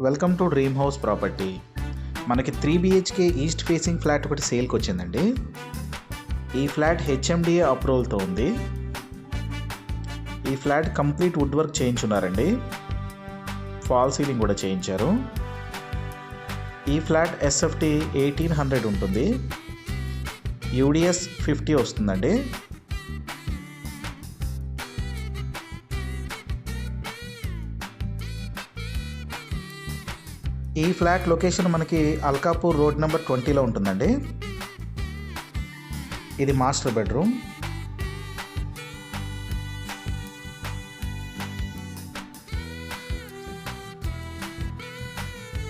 Welcome to dream house property. మనకి 3 BHK east facing flat ఒకటి సేల్కి వచ్చిందండి. ఈ ఫ్లాట్ HMDA అప్రూవల్తో ఉంది. ఈ ఫ్లాట్ కంప్లీట్ వుడ్ వర్క్ చేయించున్నారండి. ఫాల్ సీలింగ్ కూడా చేయించారు. ఈ ఫ్లాట్ SFT 1800 ఉంటుంది. UDS 50 వస్తుందండి. ఈ ఫ్లాట్ లొకేషన్ మనకి అల్కాపూర్ రోడ్ నెంబర్ 20లో ఉంటుందండి. ఇది మాస్టర్ బెడ్రూమ్.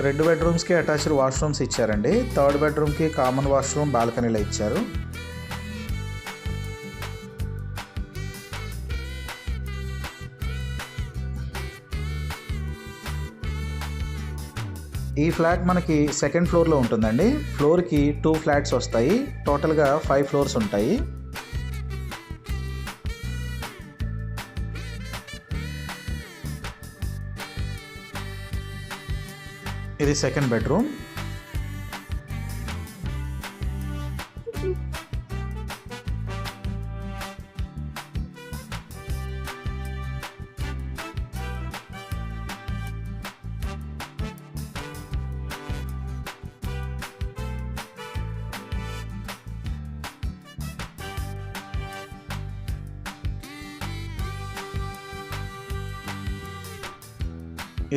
రెండు బెడ్రూమ్స్కి అటాచ్డ్ వాష్రూమ్స్ ఇచ్చారండి. థర్డ్ బెడ్రూమ్కి కామన్ వాష్రూమ్ బాల్కనీలో ఇచ్చారు. ఈ ఫ్లాట్ మనకి సెకండ్ ఫ్లోర్లో ఉంటుందండి. ఫ్లోర్కి 2 ఫ్లాట్స్ వస్తాయి. టోటల్గా 5 ఫ్లోర్స్ ఉంటాయి. ఇది సెకండ్ బెడ్రూమ్.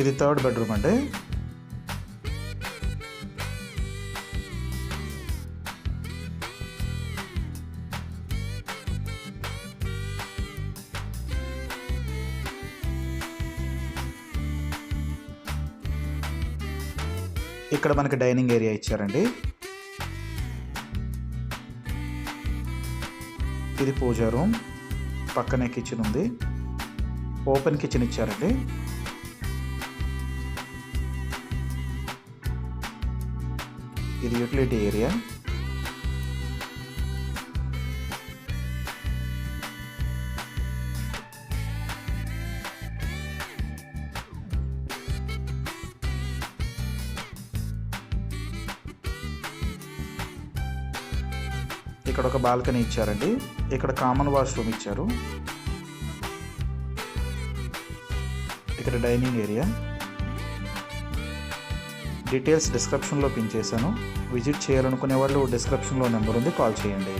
ఇది థర్డ్ బెడ్రూమ్ అండి. ఇక్కడ మనకి డైనింగ్ ఏరియా ఇచ్చారండి. ఇది పూజా రూమ్. పక్కనే కిచెన్ ఉంది. ఓపెన్ కిచెన్ ఇచ్చారండి. ఇది యూటిలిటీ ఏరియా. ఇక్కడ ఒక బాల్కనీ ఇచ్చారండి. ఇక్కడ కామన్ వాష్రూమ్ ఇచ్చారు. ఇక్కడ డైనింగ్ ఏరియా. డీటెయిల్స్ డిస్క్రిప్షన్లో పిన్ చేశాను. విజిట్ చేయాలనుకునే వాళ్ళు డిస్క్రిప్షన్లో నెంబర్ ఉంది, కాల్ చేయండి.